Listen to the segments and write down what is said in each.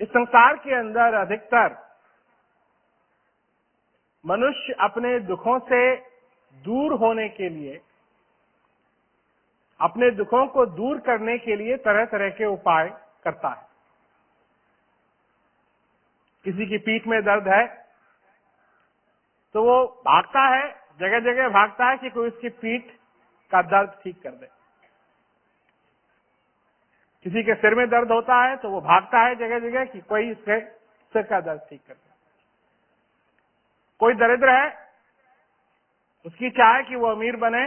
इस संसार के अंदर अधिकतर मनुष्य अपने दुखों से दूर होने के लिए, अपने दुखों को दूर करने के लिए तरह तरह के उपाय करता है। किसी की पीठ में दर्द है तो वो भागता है, जगह जगह भागता है कि कोई उसकी पीठ का दर्द ठीक कर दे। किसी के सिर में दर्द होता है तो वो भागता है जगह जगह कि कोई उसके सिर का दर्द ठीक कर दे। कोई दरिद्र है, उसकी चाह है कि वो अमीर बने,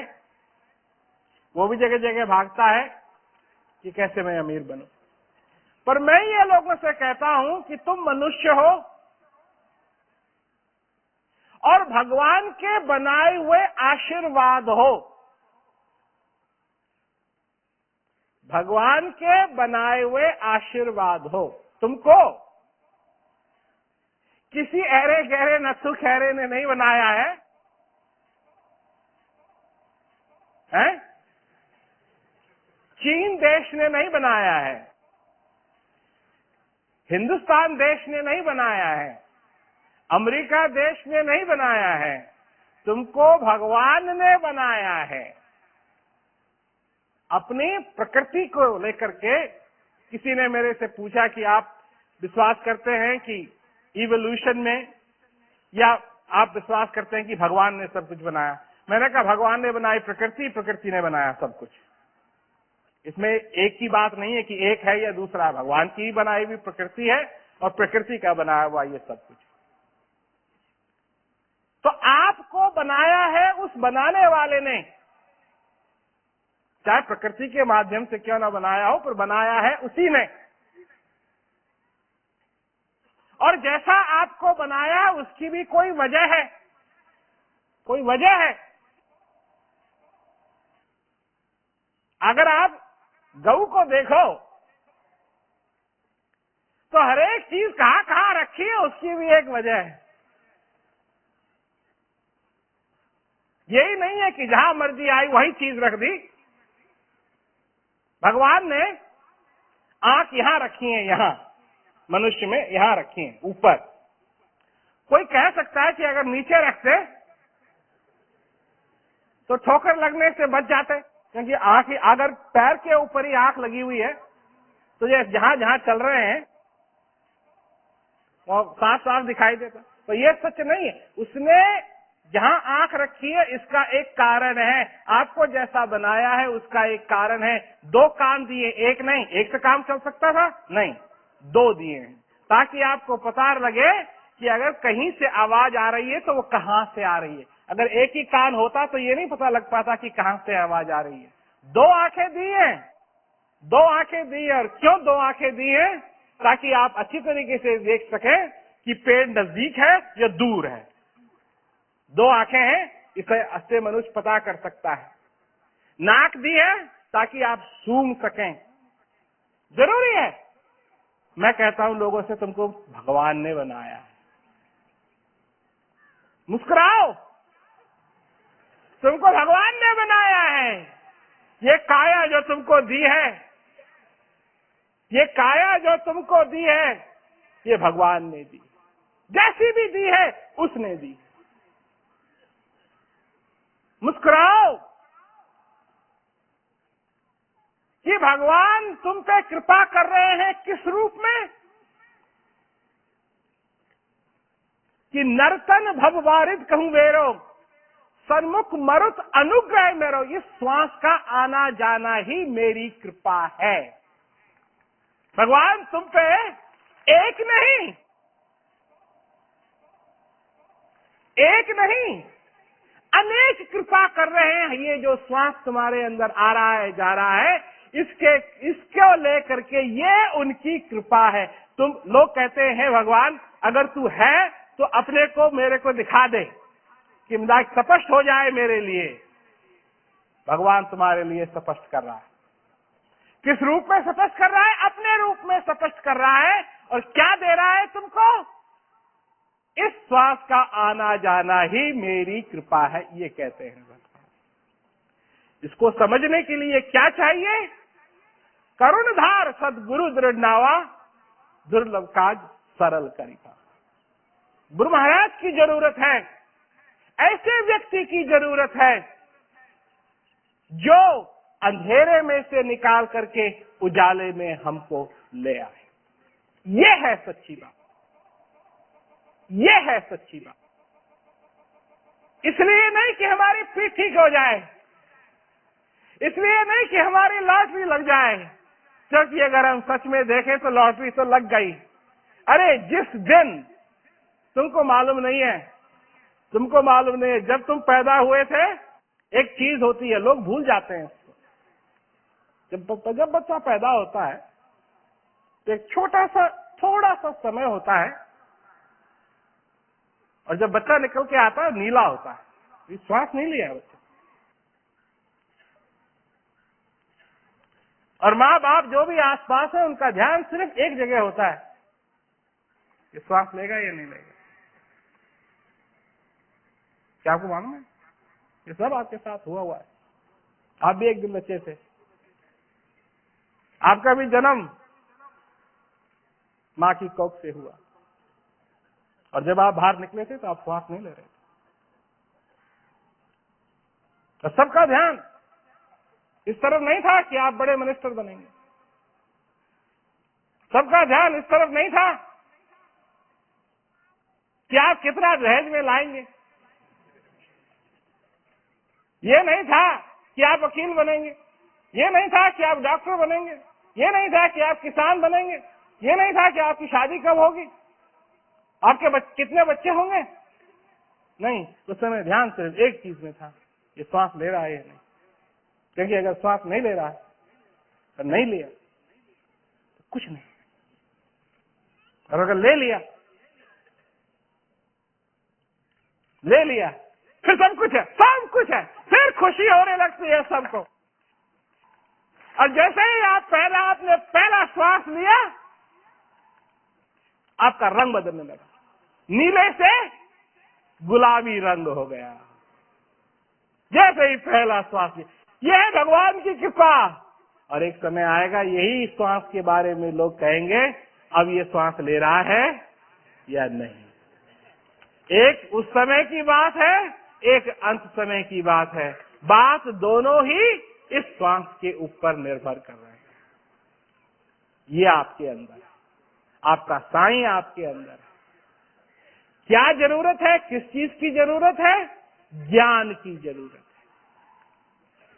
वो भी जगह जगह भागता है कि कैसे मैं अमीर बनूं। पर मैं ये लोगों से कहता हूं कि तुम मनुष्य हो और भगवान के बनाए हुए आशीर्वाद हो। भगवान के बनाए हुए आशीर्वाद हो। तुमको किसी अरे गहरे नत्थु खैरे ने नहीं बनाया है, हैं? चीन देश ने नहीं बनाया है, हिंदुस्तान देश ने नहीं बनाया है, अमेरिका देश ने नहीं बनाया है, तुमको भगवान ने बनाया है। अपनी प्रकृति को लेकर के किसी ने मेरे से पूछा कि आप विश्वास करते हैं कि इवोल्यूशन में, या आप विश्वास करते हैं कि भगवान ने सब कुछ बनाया? मैंने कहा भगवान ने बनाई प्रकृति, प्रकृति ने बनाया सब कुछ। इसमें एक की बात नहीं है कि एक है या दूसरा, भगवान की बनाई हुई प्रकृति है और प्रकृति का बनाया हुआ ये सब कुछ। तो आपको बनाया है उस बनाने वाले ने, चाहे प्रकृति के माध्यम से क्यों ना बनाया हो, पर बनाया है उसी ने। और जैसा आपको बनाया उसकी भी कोई वजह है, कोई वजह है। अगर आप गऊ को देखो तो हर एक चीज कहां कहां रखी है उसकी भी एक वजह है। यही नहीं है कि जहां मर्जी आई वही चीज रख दी। भगवान ने आंख यहां रखी है, यहां मनुष्य में यहां रखी है ऊपर। कोई कह सकता है कि अगर नीचे रखते तो ठोकर लगने से बच जाते, क्योंकि आंख, अगर पैर के ऊपर ही आंख लगी हुई है तो ये जहां जहां चल रहे हैं वो साफ साफ दिखाई देता। तो ये सच नहीं है। उसने जहां आंख रखी है इसका एक कारण है। आपको जैसा बनाया है उसका एक कारण है। दो कान दिए, एक नहीं, एक से काम चल सकता था नहीं, दो दिए हैं ताकि आपको पता लगे कि अगर कहीं से आवाज आ रही है तो वो कहां से आ रही है। अगर एक ही कान होता तो ये नहीं पता लग पाता कि कहां से आवाज आ रही है। दो आंखें दी हैं, दो आंखें दी है। और क्यों दो आंखें दी हैं? ताकि आप अच्छी तरीके से देख सकें कि पेड़ नजदीक है या दूर है। दो आंखें हैं, इससे मनुष्य पता कर सकता है। नाक दी है ताकि आप सूंघ सकें, जरूरी है। मैं कहता हूं लोगों से, तुमको भगवान ने बनाया है। मुस्कुराओ, तुमको भगवान ने बनाया है। ये काया जो तुमको दी है, ये काया जो तुमको दी है, ये भगवान ने दी। जैसी भी दी है उसने दी। मुस्कुराओ कि भगवान तुम पे कृपा कर रहे हैं। किस रूप में? कि नर्तन भववारिद कहूं वेरो, सन्मुख मरुत अनुग्रह मेरो। इस श्वास का आना जाना ही मेरी कृपा है। भगवान तुम पे एक नहीं, एक नहीं, अनेक कृपा कर रहे हैं। ये जो श्वास तुम्हारे अंदर आ रहा है, जा रहा है, इसको लेकर के ये उनकी कृपा है। तुम लोग कहते हैं भगवान अगर तू है तो अपने को मेरे को दिखा दे कि स्पष्ट हो जाए मेरे लिए। भगवान तुम्हारे लिए स्पष्ट कर रहा है। किस रूप में स्पष्ट कर रहा है? अपने रूप में स्पष्ट कर रहा है। और क्या दे रहा है तुमको? इस श्वास का आना जाना ही मेरी कृपा है, ये कहते हैं भगवान। इसको समझने के लिए क्या चाहिए? करुणधार सदगुरु दृढ़ नावा, दुर्लभ काज सरल करिका। गुरु महाराज की जरूरत है, ऐसे व्यक्ति की जरूरत है जो अंधेरे में से निकाल करके उजाले में हमको ले आए। ये है सच्ची बात, ये है सच्ची बात। इसलिए नहीं कि हमारी पीठ ठीक हो जाए, इसलिए नहीं कि हमारी लॉटरी लग जाए, क्योंकि अगर हम सच में देखें तो लॉटरी तो लग गई। अरे जिस दिन, तुमको मालूम नहीं है, तुमको मालूम नहीं है, जब तुम पैदा हुए थे एक चीज होती है, लोग भूल जाते हैं इसको। जब बच्चा पैदा होता है तो एक थोड़ा सा समय होता है, और जब बच्चा निकल के आता है नीला होता है, श्वास नहीं लिया है बच्चा। और माँ बाप जो भी आसपास है उनका ध्यान सिर्फ एक जगह होता है, ये श्वास लेगा या नहीं लेगा। क्या आपको मालूम है? ये सब आपके साथ हुआ है। आप भी एक दिन बच्चे थे, आपका भी जन्म माँ की कोख से हुआ, और जब आप बाहर निकले थे तो आप श्वास नहीं ले रहे थे। तो सबका ध्यान इस तरफ नहीं था कि आप बड़े मिनिस्टर बनेंगे, सबका ध्यान इस तरफ नहीं था कि आप कितना दहेज में लाएंगे, ये नहीं था कि आप वकील बनेंगे, ये नहीं था कि आप डॉक्टर बनेंगे, ये नहीं था कि आप किसान बनेंगे, ये नहीं था कि आपकी शादी कब होगी, आपके कितने बच्चे होंगे। नहीं, उस समय ध्यान सिर्फ एक चीज में था, ये श्वास ले रहा है या नहीं। क्योंकि अगर श्वास नहीं ले रहा है तो नहीं लिया तो कुछ नहीं, और अगर ले लिया फिर सब कुछ है, सब कुछ है, फिर खुशी होने लगती है सबको। और जैसे ही आपने पहला श्वास लिया, आपका रंग बदलने लगा, नीले से गुलाबी रंग हो गया, जैसे ही पहला श्वास लिया। यह है भगवान की कृपा। और एक समय आएगा, यही श्वास के बारे में लोग कहेंगे अब ये श्वास ले रहा है या नहीं। एक उस समय की बात है, एक अंत समय की बात है। बात दोनों ही इस श्वास के ऊपर निर्भर कर रहे हैं। ये आपके अंदर है, आपका साईं आपके अंदर है। क्या जरूरत है? किस चीज की जरूरत है? ज्ञान की जरूरत है,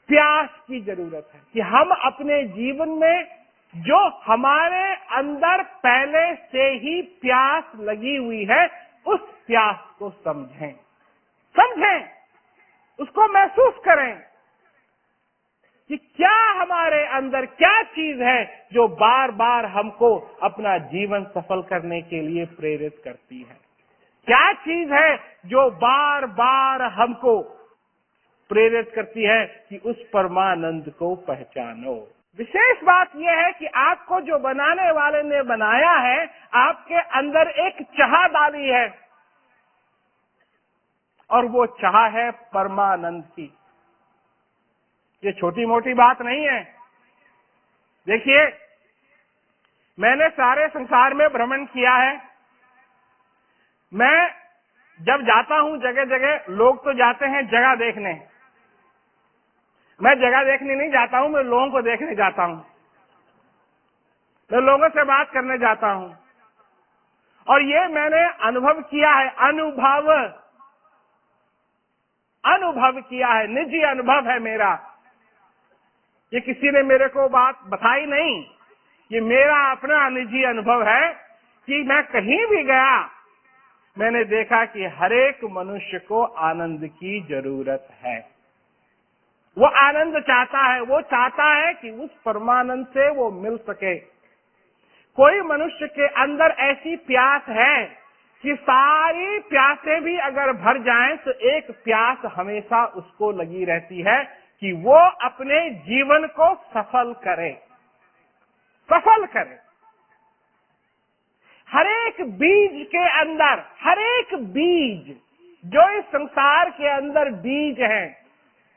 प्यास की जरूरत है कि हम अपने जीवन में जो हमारे अंदर पहले से ही प्यास लगी हुई है, उस प्यास को समझें, उसको महसूस करें कि क्या हमारे अंदर क्या चीज है जो बार बार हमको अपना जीवन सफल करने के लिए प्रेरित करती है। क्या चीज है जो बार बार हमको प्रेरित करती है कि उस परमानंद को पहचानो। विशेष बात यह है कि आपको जो बनाने वाले ने बनाया है, आपके अंदर एक चाह डाली है, और वो चाह है परमानंद की। ये छोटी मोटी बात नहीं है। देखिए, मैंने सारे संसार में भ्रमण किया है। मैं जब जाता हूं जगह जगह, लोग तो जाते हैं जगह देखने, मैं जगह देखने नहीं जाता हूं, मैं लोगों को देखने जाता हूं, मैं लोगों से बात करने जाता हूं। और ये मैंने अनुभव किया है, अनुभव किया है, निजी अनुभव है मेरा। ये किसी ने मेरे को बात बताई नहीं, ये मेरा अपना निजी अनुभव है कि मैं कहीं भी गया, मैंने देखा कि हर एक मनुष्य को आनंद की जरूरत है। वो आनंद चाहता है, वो चाहता है कि उस परमानंद से वो मिल सके। कोई मनुष्य के अंदर ऐसी प्यास है कि सारी प्यासें भी अगर भर जाएं तो एक प्यास हमेशा उसको लगी रहती है कि वो अपने जीवन को सफल करे। हर एक बीज के अंदर, हर एक बीज जो इस संसार के अंदर बीज हैं,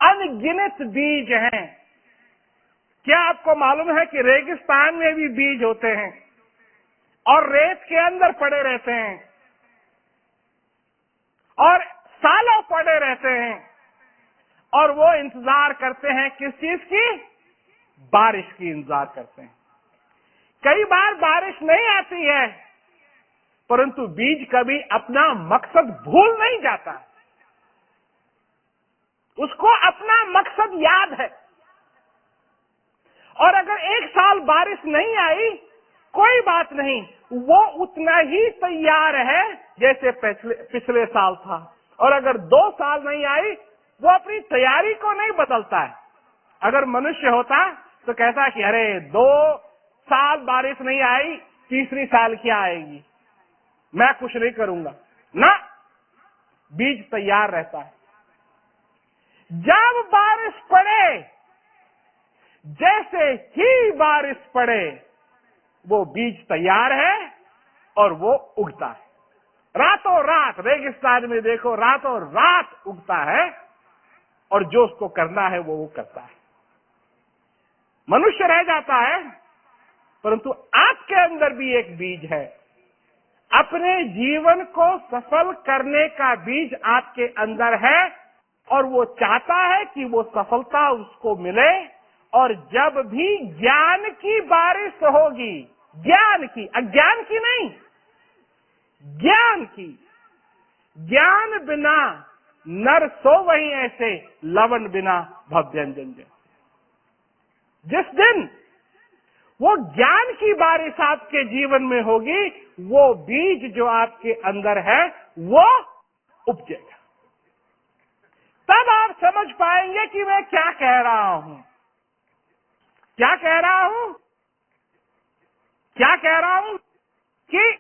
अनगिनत बीज हैं। क्या आपको मालूम है कि रेगिस्तान में भी बीज होते हैं? और रेत के अंदर पड़े रहते हैं और सालों पड़े रहते हैं और वो इंतजार करते हैं किस चीज की? बारिश की इंतजार करते हैं। कई बार बारिश नहीं आती है, परंतु बीज कभी अपना मकसद भूल नहीं जाता, उसको अपना मकसद याद है। और अगर एक साल बारिश नहीं आई, कोई बात नहीं, वो उतना ही तैयार है जैसे पिछले साल था। और अगर 2 साल नहीं आई, वो अपनी तैयारी को नहीं बदलता है। अगर मनुष्य होता तो कहता कि अरे 2 साल बारिश नहीं आई, तीसरी साल क्या आएगी, मैं कुछ नहीं करूंगा ना। बीज तैयार रहता है। जब बारिश पड़े, जैसे ही बारिश पड़े, वो बीज तैयार है और वो उगता है। रातों रात रेगिस्तान में देखो, रातों रात उगता है और जो उसको करना है वो करता है। मनुष्य रह जाता है, परंतु आपके अंदर भी एक बीज है। अपने जीवन को सफल करने का बीज आपके अंदर है और वो चाहता है कि वो सफलता उसको मिले। और जब भी ज्ञान की बारिश होगी, ज्ञान की, अज्ञान की नहीं, ज्ञान की, ज्ञान बिना नर सो वही ऐसे, लवण बिना भवभंजन। जिस दिन वो ज्ञान की बारिश आपके जीवन में होगी, वो बीज जो आपके अंदर है वो उपजेगा। तब आप समझ पाएंगे कि मैं क्या कह रहा हूं, क्या कह रहा हूं, क्या कह रहा हूं कि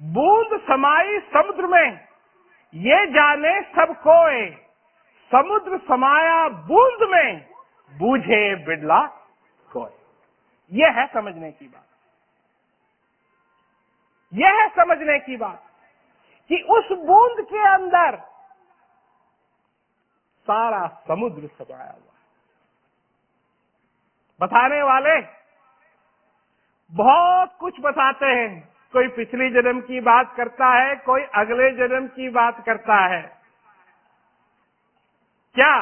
बूंद समाई समुद्र में, ये जाने सब कोय, समुद्र समाया बूंद में, बूझे बिड़ला कोय। यह है समझने की बात। यह है समझने की बात कि उस बूंद के अंदर सारा समुद्र समाया हुआ। बताने वाले बहुत कुछ बताते हैं। कोई पिछली जन्म की बात करता है, कोई अगले जन्म की बात करता है। क्या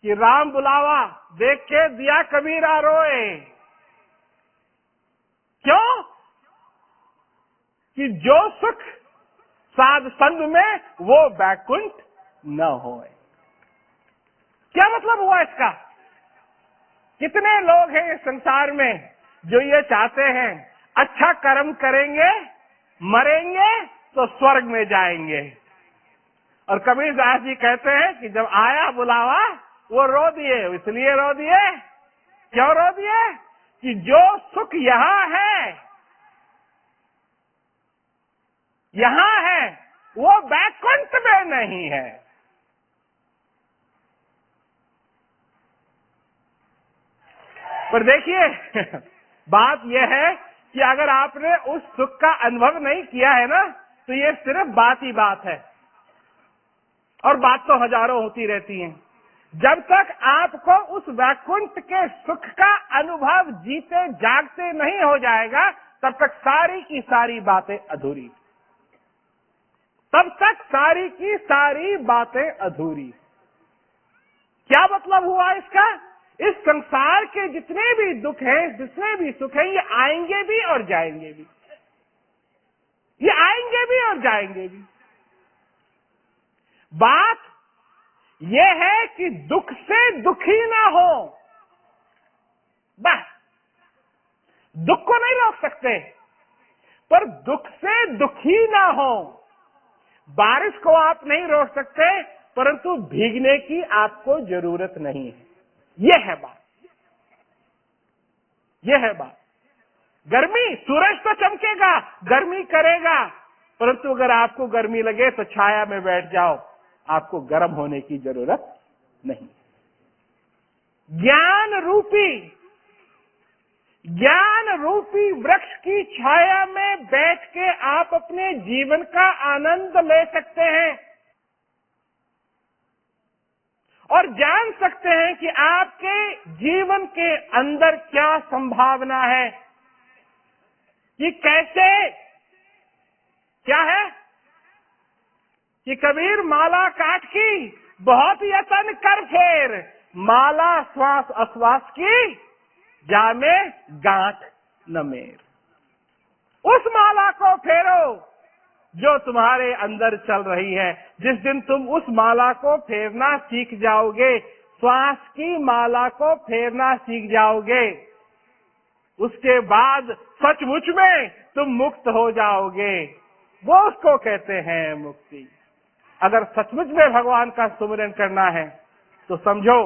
कि राम बुलावा देख के दिया कबीरा रोए। क्यों? कि जो सुख साध संग में वो बैकुंठ न होए। क्या मतलब हुआ इसका? कितने लोग हैं इस संसार में जो ये चाहते हैं अच्छा कर्म करेंगे, मरेंगे तो स्वर्ग में जाएंगे। और कबीरदास जी कहते हैं कि जब आया बुलावा वो रो दिए। इसलिए रो दिए, क्यों रो दिए? कि जो सुख यहां है, यहां है, वो बैकुंठ में नहीं है। पर देखिए बात यह है कि अगर आपने उस सुख का अनुभव नहीं किया है ना, तो ये सिर्फ बात ही बात है। और बात तो हजारों होती रहती हैं। जब तक आपको उस वैकुंठ के सुख का अनुभव जीते जागते नहीं हो जाएगा, तब तक सारी की सारी बातें अधूरी। तब तक सारी की सारी बातें अधूरी। क्या मतलब हुआ इसका? इस संसार के जितने भी दुख हैं, जितने भी सुख हैं, ये आएंगे भी और जाएंगे भी। ये आएंगे भी और जाएंगे भी। बात यह है कि दुख से दुखी ना हो। बस दुख को नहीं रोक सकते, पर दुख से दुखी ना हो। बारिश को आप नहीं रोक सकते, परंतु भीगने की आपको जरूरत नहीं है। यह है बात, यह है बात। गर्मी, सूरज तो चमकेगा, गर्मी करेगा, परंतु अगर आपको गर्मी लगे तो छाया में बैठ जाओ, आपको गर्म होने की जरूरत नहीं। ज्ञान रूपी वृक्ष की छाया में बैठ के आप अपने जीवन का आनंद ले सकते हैं और जान सकते हैं कि आपके जीवन के अंदर क्या संभावना है। कि कैसे क्या है कि कबीर माला काट की बहुत यतन कर फेर, माला श्वास अश्वास की जामे गांठ न मेर। उस माला को फेरो जो तुम्हारे अंदर चल रही है। जिस दिन तुम उस माला को फेरना सीख जाओगे, श्वास की माला को फेरना सीख जाओगे, उसके बाद सचमुच में तुम मुक्त हो जाओगे। वो उसको कहते हैं मुक्ति। अगर सचमुच में भगवान का सुमिरन करना है तो समझो,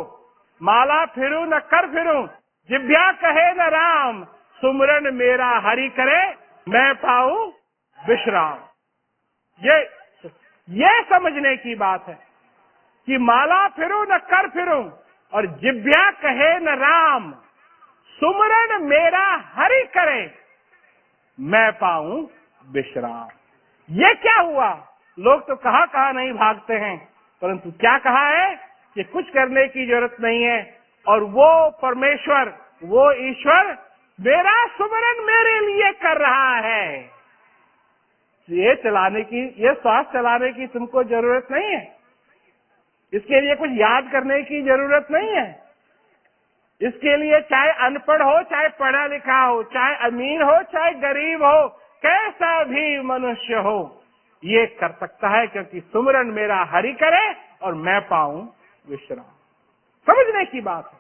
माला फिरू न कर फिरूं, जिभ्या कहे न राम, सुमिरन मेरा हरि करे, मैं पाऊं विश्राम। ये समझने की बात है कि माला फिरू न कर फिरूं और जिभ्या कहे न राम, सुमिरन मेरा हरि करे, मैं पाऊं विश्राम। ये क्या हुआ? लोग तो कहां नहीं भागते हैं, परंतु क्या कहा है कि कुछ करने की जरूरत नहीं है और वो परमेश्वर, वो ईश्वर मेरा सुमिरन मेरे लिए कर रहा है। ये श्वास चलाने की तुमको जरूरत नहीं है, इसके लिए कुछ याद करने की जरूरत नहीं है। इसके लिए चाहे अनपढ़ हो, चाहे पढ़ा लिखा हो, चाहे अमीर हो, चाहे गरीब हो, कैसा भी मनुष्य हो, ये कर सकता है, क्योंकि सुमिरन मेरा हरि करे और मैं पाऊं विश्राम। समझने की बात है।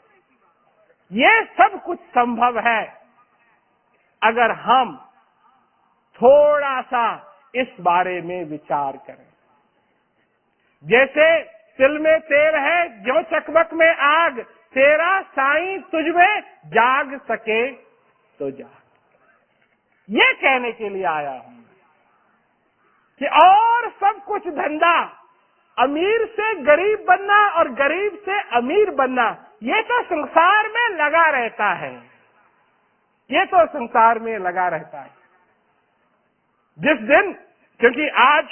ये सब कुछ संभव है अगर हम थोड़ा सा इस बारे में विचार करें। जैसे तिल में तेल है, जो चकमक में आग, तेरा साईं तुझ में जाग सके तो जाग। ये कहने के लिए आया हूं कि और सब कुछ धंधा अमीर से गरीब बनना और गरीब से अमीर बनना, ये तो संसार में लगा रहता है। ये तो संसार में लगा रहता है। जिस दिन, क्योंकि आज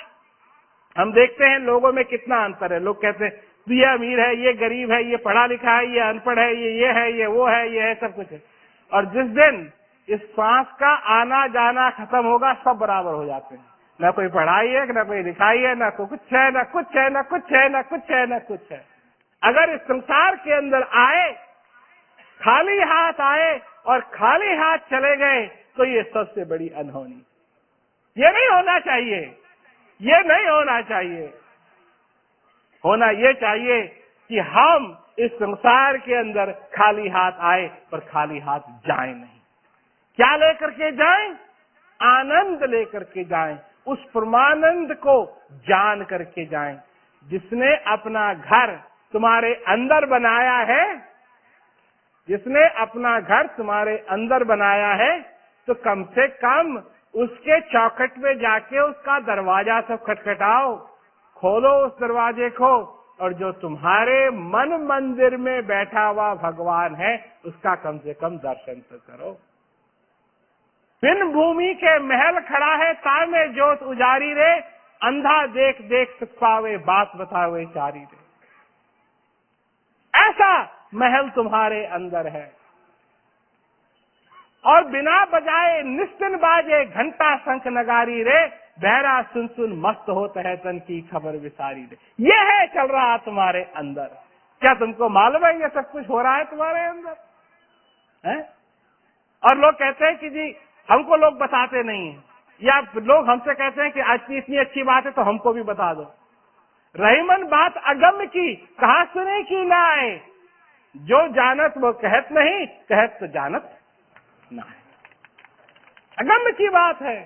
हम देखते हैं लोगों में कितना अंतर है। लोग कहते हैं तो ये अमीर है, ये गरीब है, ये पढ़ा लिखा है, ये अनपढ़ है, ये है, ये वो है, ये है, सब कुछ है। और जिस दिन इस सांस का आना जाना खत्म होगा, सब बराबर हो जाते हैं। न कोई पढ़ाई है, न कोई लिखाई है, न कुछ है, न कुछ है, न कुछ है, न कुछ है, न कुछ है। अगर इस संसार के अंदर आए, खाली हाथ आए और खाली हाथ चले गए, तो ये सबसे बड़ी अनहोनी। ये नहीं होना चाहिए, ये नहीं होना चाहिए। होना ये चाहिए कि हम इस संसार के अंदर खाली हाथ आए पर खाली हाथ जाएं नहीं। क्या लेकर के जाएं? आनंद लेकर के जाएं, उस परमानंद को जान करके जाएं। जिसने अपना घर तुम्हारे अंदर बनाया है, जिसने अपना घर तुम्हारे अंदर बनाया है, तो कम से कम उसके चौखट में जाके उसका दरवाजा सब खटखटाओ, खोलो उस दरवाजे को, और जो तुम्हारे मन मंदिर में बैठा हुआ भगवान है, उसका कम से कम दर्शन तो करो। बिन भूमि के महल खड़ा है, ताय में जोत उजारी रे, अंधा देख देख सुख पावे, बात बतावे चारी रे। ऐसा महल तुम्हारे अंदर है। और बिना बजाए निस्तिन बाजे, घंटा शंख नगारी रे, बहरा सुन सुन मस्त होता है तन की खबर विसारी रे। ये है चल रहा तुम्हारे अंदर। क्या तुमको मालूम है ये सब कुछ हो रहा है तुम्हारे अंदर है? और लोग कहते हैं कि जी हमको लोग बताते नहीं है, या लोग हमसे कहते हैं कि आज की इतनी अच्छी बात है तो हमको भी बता दो। रहीमन बात अगम्य की, कहा सुने की ना आए, जो जानत वो कहत नहीं, कहत तो जानत ना है। अगम्य की बात है,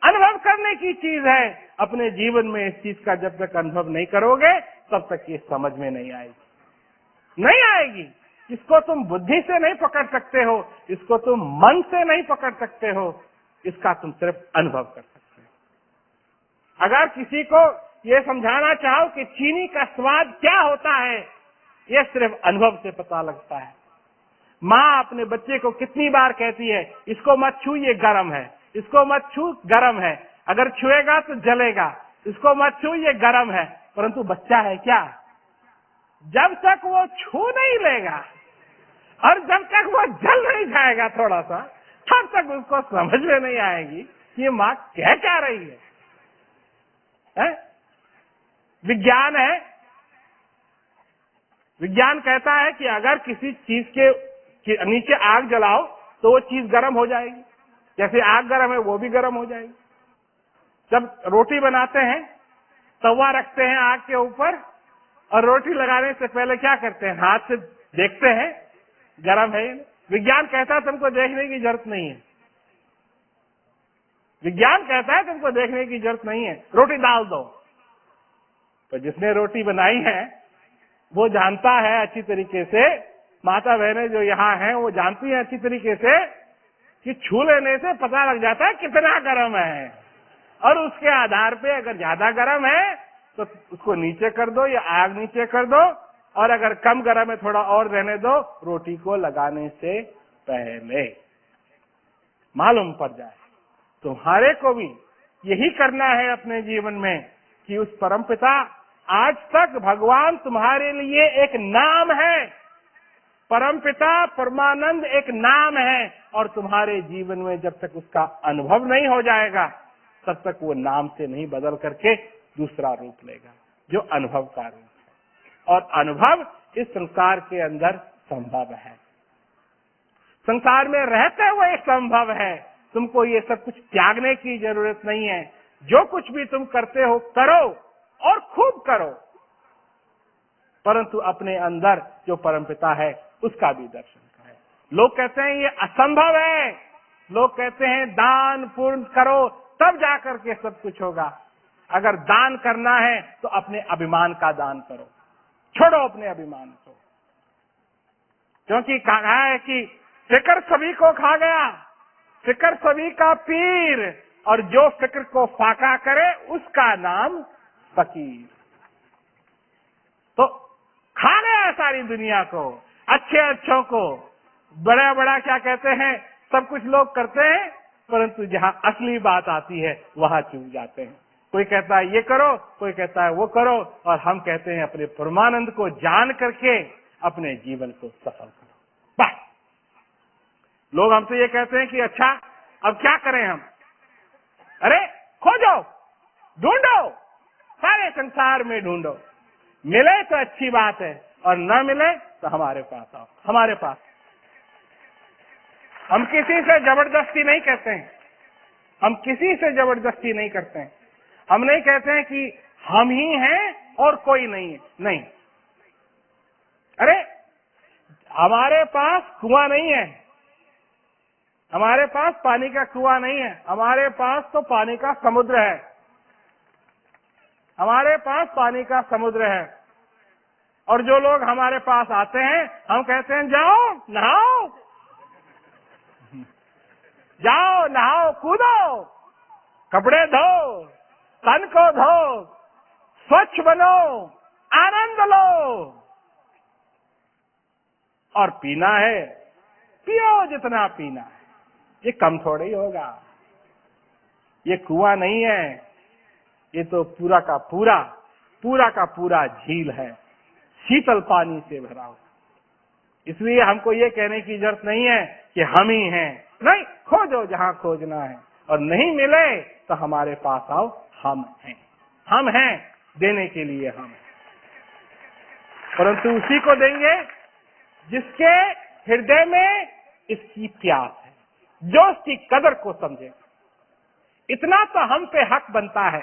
अनुभव करने की चीज है। अपने जीवन में इस चीज का जब तक अनुभव नहीं करोगे तब तक ये समझ में नहीं आएगी, नहीं आएगी। इसको तुम बुद्धि से नहीं पकड़ सकते हो, इसको तुम मन से नहीं पकड़ सकते हो, इसका तुम सिर्फ अनुभव कर सकते हो। अगर किसी को ये समझाना चाहो कि चीनी का स्वाद क्या होता है, ये सिर्फ अनुभव से पता लगता है। माँ अपने बच्चे को कितनी बार कहती है, इसको मत छू, ये गर्म है, इसको मत छू, गर्म है, अगर छुएगा तो जलेगा, इसको मत छू, ये गर्म है। परंतु बच्चा है क्या, जब तक वो छू नहीं लेगा और जब तक वो जल नहीं जाएगा थोड़ा सा, तब तक उसको समझ में नहीं आएगी कि ये माँ कह क्या रही है? विज्ञान है, विज्ञान कहता है कि अगर किसी चीज के नीचे आग जलाओ तो वो चीज गर्म हो जाएगी, जैसे आग गर्म है वो भी गर्म हो जाएगी। जब रोटी बनाते हैं, तवा रखते हैं आग के ऊपर और रोटी लगाने से पहले क्या करते हैं? हाथ से देखते हैं गर्म है। विज्ञान कहता है तुमको देखने की जरूरत नहीं है, विज्ञान कहता है तुमको देखने की जरूरत नहीं है, रोटी डाल दो। तो जिसने रोटी बनाई है वो जानता है अच्छी तरीके से, माता बहनें जो यहाँ हैं वो जानती हैं अच्छी तरीके से कि छू लेने से पता लग जाता है कितना गर्म है, और उसके आधार पे अगर ज्यादा गर्म है तो उसको नीचे कर दो या आग नीचे कर दो, और अगर कम गर्म है थोड़ा और रहने दो, रोटी को लगाने से पहले मालूम पड़ जाए। तुम्हारे को भी यही करना है अपने जीवन में कि उस परमपिता, आज तक भगवान तुम्हारे लिए एक नाम है, परमपिता परमानंद एक नाम है, और तुम्हारे जीवन में जब तक उसका अनुभव नहीं हो जाएगा तब तक वो नाम से नहीं बदल करके दूसरा रूप लेगा जो अनुभव का रूप है। और अनुभव इस संसार के अंदर संभव है, संसार में रहते हुए संभव है। तुमको ये सब कुछ त्यागने की जरूरत नहीं है, जो कुछ भी तुम करते हो करो और खूब करो, परंतु अपने अंदर जो परमपिता है उसका भी दर्शन करें। लोग कहते हैं ये असंभव है, लोग कहते हैं दान पुण्य करो तब जाकर के सब कुछ होगा। अगर दान करना है तो अपने अभिमान का दान करो, छोड़ो अपने अभिमान को, क्योंकि कहा है कि फिक्र सभी को खा गया, फिक्र सभी का पीर, और जो फिक्र को फाका करे उसका नाम फकीर। तो खा गया सारी दुनिया को, अच्छे अच्छों को, बड़ा बड़ा क्या कहते हैं, सब कुछ लोग करते हैं, परंतु जहां असली बात आती है वहां चूक जाते हैं। कोई कहता है ये करो, कोई कहता है वो करो, और हम कहते हैं अपने परमानंद को जान करके अपने जीवन को सफल करो। बस लोग हमसे ये कहते हैं कि अच्छा अब क्या करें हम? अरे खोजो, ढूंढो, सारे संसार में ढूंढो, मिले तो अच्छी बात है और न मिले तो हमारे पास आओ, हमारे पास। हम किसी से जबरदस्ती नहीं करते हैं, हम किसी से जबरदस्ती नहीं करते हैं। हम नहीं कहते हैं कि हम ही हैं और कोई नहीं है, नहीं। अरे हमारे पास कुआं नहीं है, हमारे पास पानी का कुआं नहीं है, हमारे पास तो पानी का समुद्र है, हमारे पास पानी का समुद्र है। और जो लोग हमारे पास आते हैं हम कहते हैं जाओ नहाओ, जाओ नहाओ कूदो, कपड़े धो, तन को धो, स्वच्छ बनो, आनंद लो, और पीना है पियो जितना पीना है, ये कम थोड़ा ही होगा। ये कुआं नहीं है, ये तो पूरा का पूरा झील है, शीतल पानी से भरा हुआ। इसलिए हमको ये कहने की जरूरत नहीं है कि हम ही हैं, नहीं, खोजो जहां खोजना है, और नहीं मिले तो हमारे पास आओ, हम हैं देने के लिए हम हैं। परंतु उसी को देंगे जिसके हृदय में इसकी प्यास है, जो इसकी कदर को समझे। इतना तो हम पे हक बनता है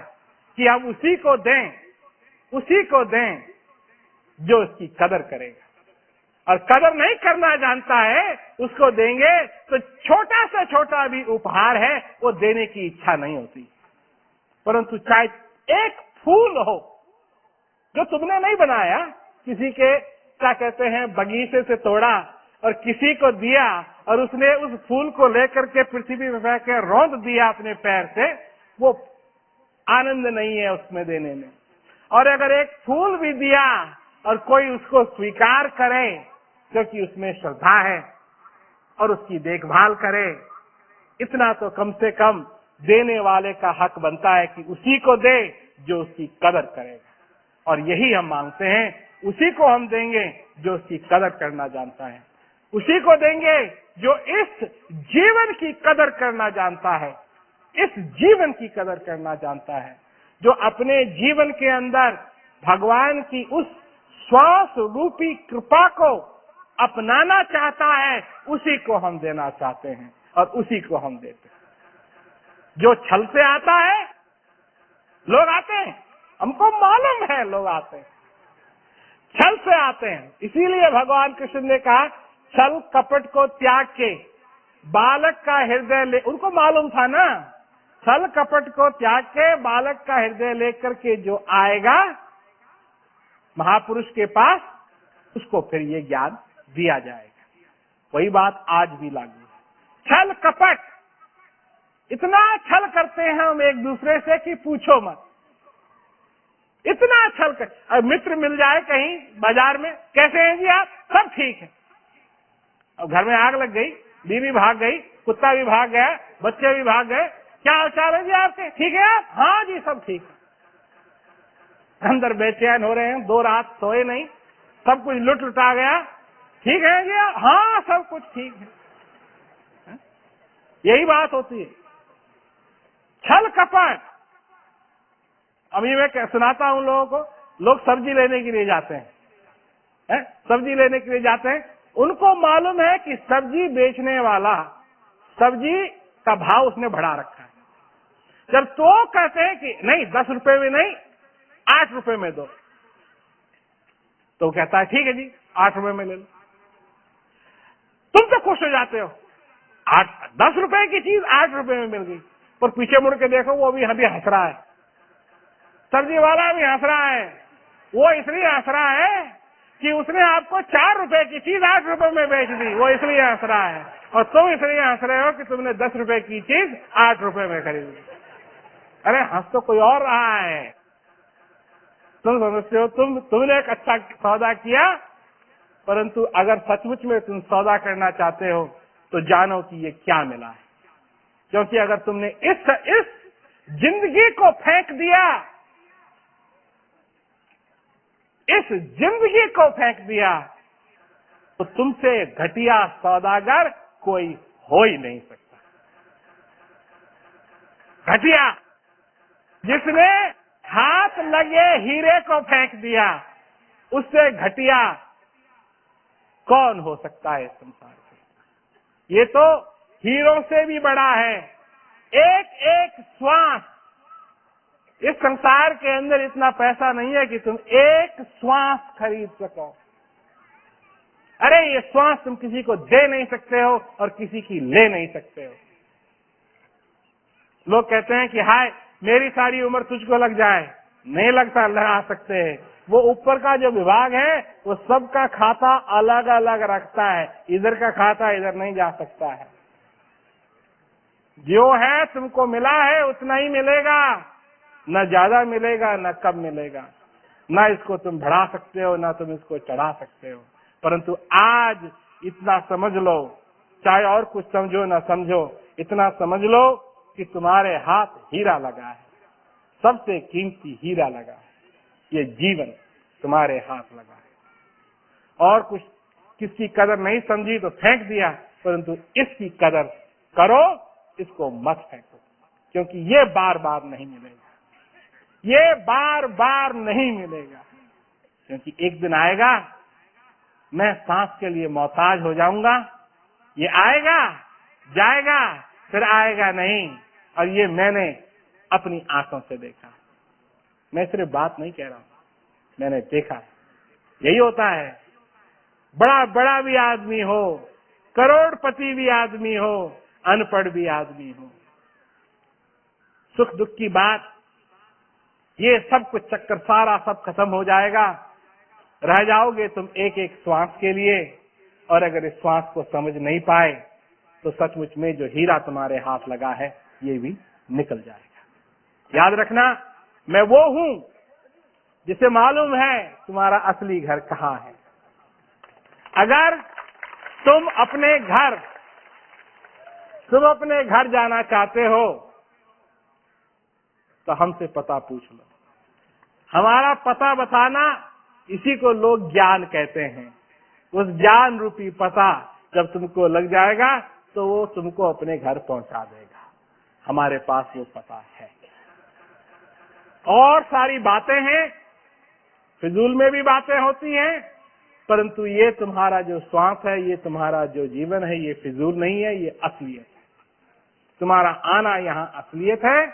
कि हम उसी को दें जो इसकी कदर करेगा, और कदर नहीं करना जानता है उसको देंगे तो छोटा से छोटा भी उपहार है वो देने की इच्छा नहीं होती। परंतु चाहे एक फूल हो जो तुमने नहीं बनाया, किसी के क्या कहते हैं बगीचे से तोड़ा और किसी को दिया, और उसने उस फूल को लेकर के पृथ्वी में फेंक के रौंद दिया अपने पैर से, वो आनंद नहीं है उसमें देने में। और अगर एक फूल भी दिया और कोई उसको स्वीकार करे क्योंकि उसमें श्रद्धा है और उसकी देखभाल करे, इतना तो कम से कम देने वाले का हक बनता है कि उसी को दे जो उसकी कदर करेगा। और यही हम मांगते हैं, उसी को हम देंगे जो उसकी कदर करना जानता है, उसी को देंगे जो इस जीवन की कदर करना जानता है, इस जीवन की कदर करना जानता है, जो अपने जीवन के अंदर भगवान की उस श्वास रूपी कृपा को अपनाना चाहता है, उसी को हम देना चाहते हैं और उसी को हम देते हैं। जो छल से आता है, लोग आते हैं, हमको मालूम है लोग आते हैं, छल से आते हैं। इसीलिए भगवान कृष्ण ने कहा छल कपट को त्याग के बालक का हृदय ले, उनको मालूम था ना, छल कपट को त्याग के बालक का हृदय लेकर के जो आएगा महापुरुष के पास, उसको फिर ये ज्ञान दिया जाएगा। वही बात आज भी लागू है। छल कपट, इतना छल करते हैं हम एक दूसरे से कि पूछो मत, इतना छल कर। अब मित्र मिल जाए कहीं बाजार में, कैसे हैं जी आप, सब ठीक है। अब घर में आग लग गई, बीवी भाग गई, कुत्ता भी भाग गया, बच्चे भी भाग गए, क्या हाल है जी आपके, ठीक है आप, हाँ जी सब ठीक है। अंदर बेचैन हो रहे हैं, 2 रात सोए नहीं, सब कुछ लुट लुटा गया, ठीक है जी आप, हाँ सब कुछ ठीक है। यही बात होती है, छल कपट। अभी मैं सुनाता हूं लोगों को, लोग सब्जी लेने के लिए जाते हैं, सब्जी लेने के लिए जाते हैं, उनको मालूम है कि सब्जी बेचने वाला सब्जी का भाव उसने बढ़ा रखा है। जब तो कहते हैं कि नहीं 10 रुपए में नहीं 8 रुपए में दो, तो कहता है ठीक है जी 8 रुपए में ले लो। तुम तो खुश हो जाते हो, 10 रुपए की चीज 8 रुपए में मिल गई, पर पीछे मुड़ के देखो वो भी हंस रहा है, सब्जी वाला भी हंस रहा है। वो इसलिए हंस रहा है कि उसने आपको 4 रुपए की चीज 8 रुपए में बेच दी, वो इसलिए हंस रहा है, और तुम इसलिए हंस रहे हो कि तुमने 10 रुपए की चीज 8 रुपए में खरीदी। अरे हंस तो कोई और रहा है, तुम समझते हो तुमने एक अच्छा सौदा किया, परंतु अगर सचमुच में तुम सौदा करना चाहते हो तो जानो कि ये क्या मिला है। क्योंकि अगर तुमने इस जिंदगी को फेंक दिया, इस जिंदगी को फेंक दिया, तो तुमसे घटिया सौदागर कोई हो ही नहीं सकता। घटिया, जिसने हाथ लगे हीरे को फेंक दिया, उससे घटिया कौन हो सकता है संसार में। ये तो हीरों से भी बड़ा है। एक एक श्वास, इस संसार के अंदर इतना पैसा नहीं है कि तुम एक श्वास खरीद सको। अरे ये श्वास तुम किसी को दे नहीं सकते हो और किसी की ले नहीं सकते हो। लोग कहते हैं कि हाय मेरी सारी उम्र तुझको लग जाए, नहीं लगता, लगा सकते हैं। वो ऊपर का जो विभाग है वो सबका खाता अलग अलग रखता है, इधर का खाता इधर नहीं जा सकता है। जो है तुमको मिला है उतना ही मिलेगा, न ज्यादा मिलेगा न कम मिलेगा, न इसको तुम बढ़ा सकते हो न तुम इसको चढ़ा सकते हो। परंतु आज इतना समझ लो, चाहे और कुछ समझो न समझो, इतना समझ लो कि तुम्हारे हाथ हीरा लगा है, सबसे कीमती हीरा लगा है, ये जीवन तुम्हारे हाथ लगा है। और कुछ किसकी कदर नहीं समझी तो फेंक दिया, परंतु इसकी कदर करो, इसको मत फेंको, क्योंकि ये बार बार नहीं मिलेगा, ये बार बार नहीं मिलेगा। क्योंकि एक दिन आएगा मैं सांस के लिए मोहताज हो जाऊंगा, ये आएगा जाएगा फिर आएगा नहीं, और ये मैंने अपनी आंखों से देखा। मैं सिर्फ बात नहीं कह रहा हूं, मैंने देखा। यही होता है, बड़ा बड़ा भी आदमी हो, करोड़पति भी आदमी हो, अनपढ़ भी आदमी हो, सुख दुख की बात, ये सब कुछ चक्कर सारा सब खत्म हो जाएगा। रह जाओगे तुम एक एक श्वास के लिए, और अगर इस श्वास को समझ नहीं पाए तो सचमुच में जो हीरा तुम्हारे हाथ लगा है ये भी निकल जाएगा। याद रखना, मैं वो हूं जिसे मालूम है तुम्हारा असली घर कहाँ है। अगर तुम अपने घर जाना चाहते हो तो हमसे पता पूछ लो। हमारा पता बताना, इसी को लोग ज्ञान कहते हैं। उस ज्ञान रूपी पता जब तुमको लग जाएगा तो वो तुमको अपने घर पहुंचा देगा। हमारे पास वो पता है। और सारी बातें हैं, फिजूल में भी बातें होती हैं, परंतु ये तुम्हारा जो श्वास है, ये तुम्हारा जो जीवन है, ये फिजूल नहीं है, ये असलियत है। तुम्हारा आना यहाँ असलियत है,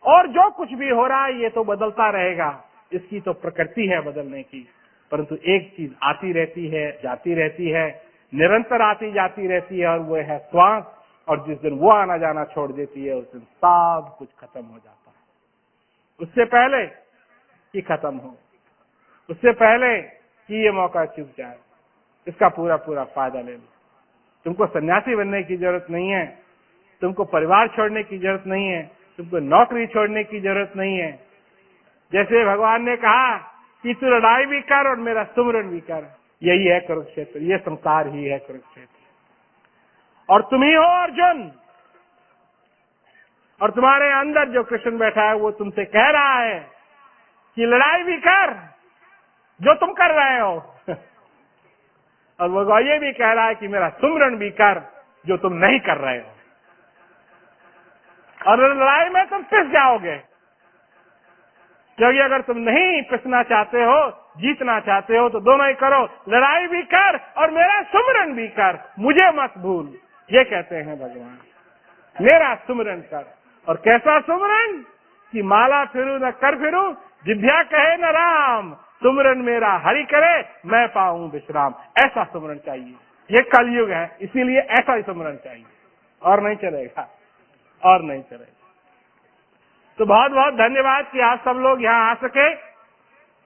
और जो कुछ भी हो रहा है ये तो बदलता रहेगा, इसकी तो प्रकृति है बदलने की। परंतु एक चीज आती रहती है, जाती रहती है, निरंतर आती जाती रहती है, और वो है श्वास। और जिस दिन वो आना जाना छोड़ देती है, उस दिन सब कुछ खत्म हो जाता है। उससे पहले कि खत्म हो, उससे पहले कि ये मौका चूक जाए, इसका पूरा पूरा फायदा ले लो। तुमको सन्यासी बनने की जरूरत नहीं है, तुमको परिवार छोड़ने की जरूरत नहीं है, तुमको नौकरी छोड़ने की जरूरत नहीं है। जैसे भगवान ने कहा कि तू लड़ाई भी कर और मेरा सुमरन भी कर, यही है कुरुक्षेत्र, ये संसार ही है कुरुक्षेत्र। और तुम ही हो अर्जुन, और तुम्हारे अंदर जो कृष्ण बैठा है वो तुमसे कह रहा है कि लड़ाई भी कर जो तुम कर रहे हो, और वो ये भी कह रहा है कि मेरा सुमरन भी कर जो तुम नहीं कर रहे हो। और लड़ाई में तुम पिस जाओगे, क्योंकि अगर तुम नहीं पिसना चाहते हो, जीतना चाहते हो, तो दोनों ही करो, लड़ाई भी कर और मेरा सुमरन भी कर, मुझे मत भूल। ये कहते हैं भगवान, मेरा सुमरन कर। और कैसा सुमरन कि माला फिरू न कर फिरू, जिभ्या कहे न राम, सुमरन मेरा हरि करे, मैं पाऊं विश्राम। ऐसा सुमरन चाहिए, ये कलयुग है, इसीलिए ऐसा ही सुमरन चाहिए, और नहीं चलेगा, और नहीं चलेगा। तो बहुत बहुत धन्यवाद कि आप सब लोग यहाँ आ सके,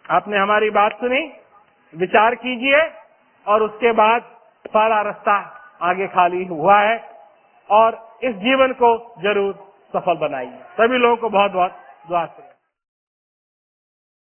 आपने हमारी बात सुनी, विचार कीजिए, और उसके बाद सारा रास्ता आगे खाली हुआ है, और इस जीवन को जरूर सफल बनाइए। सभी लोगों को बहुत बहुत दुआ करें।